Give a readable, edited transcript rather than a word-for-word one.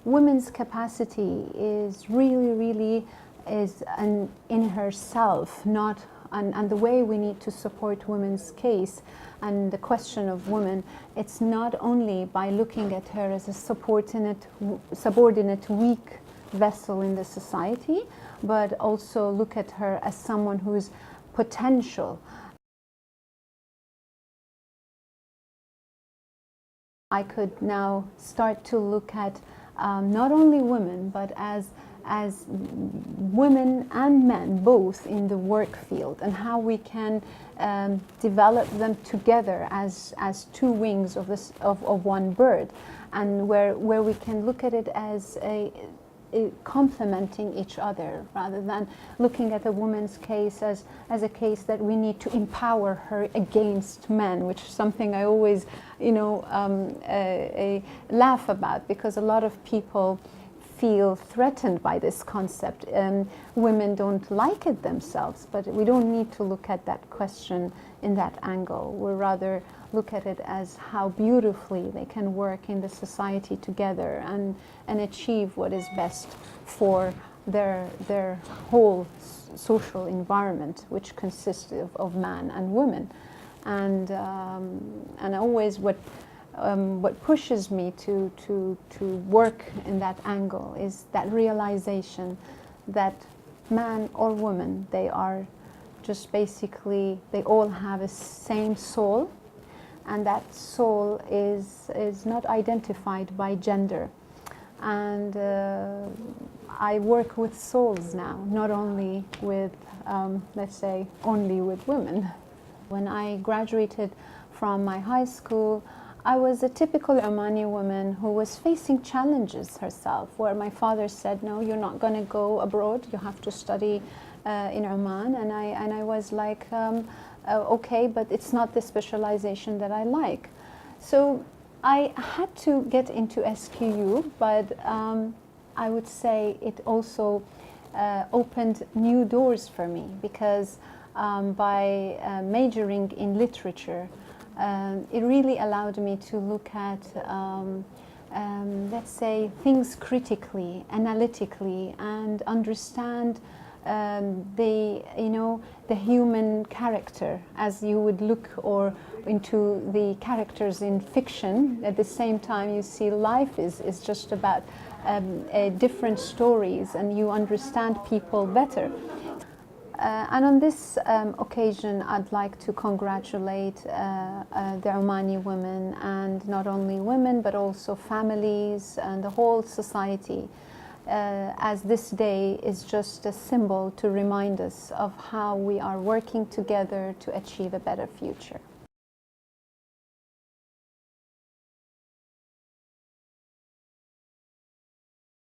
women's capacity is really is in herself, not and the way we need to support women's case and the question of women, it's not only by looking at her as a subordinate weak vessel in the society, but also look at her as someone who's potential. I could now start to look at not only women, but as women and men both in the work field, and how we can develop them together as two wings of one bird, and where we can look at it as complementing each other, rather than looking at a woman's case as a case that we need to empower her against men, which is something I always laugh about, because a lot of people feel threatened by this concept. Women don't like it themselves, but we don't need to look at that question in that angle. We'll rather look at it as how beautifully they can work in the society together and achieve what is best for their whole social environment, which consists of man and women. And always what pushes me to work in that angle is that realization that man or woman, they are just basically, they all have a same soul, and that soul is not identified by gender. And I work with souls now, not only with, let's say, only with women. When I graduated from my high school, I was a typical Omani woman who was facing challenges herself, where my father said, no, you're not going to go abroad, you have to study in Oman. And I was like, okay, but it's not the specialization that I like. So I had to get into SQU, but I would say it also opened new doors for me, because by majoring in literature, it really allowed me to look at, let's say, things critically, analytically, and understand the human character, as you would look into the characters in fiction. At the same time, you see life is just about different stories, and you understand people better. And on this occasion, I'd like to congratulate the Omani women, and not only women, but also families and the whole society, as this day is just a symbol to remind us of how we are working together to achieve a better future.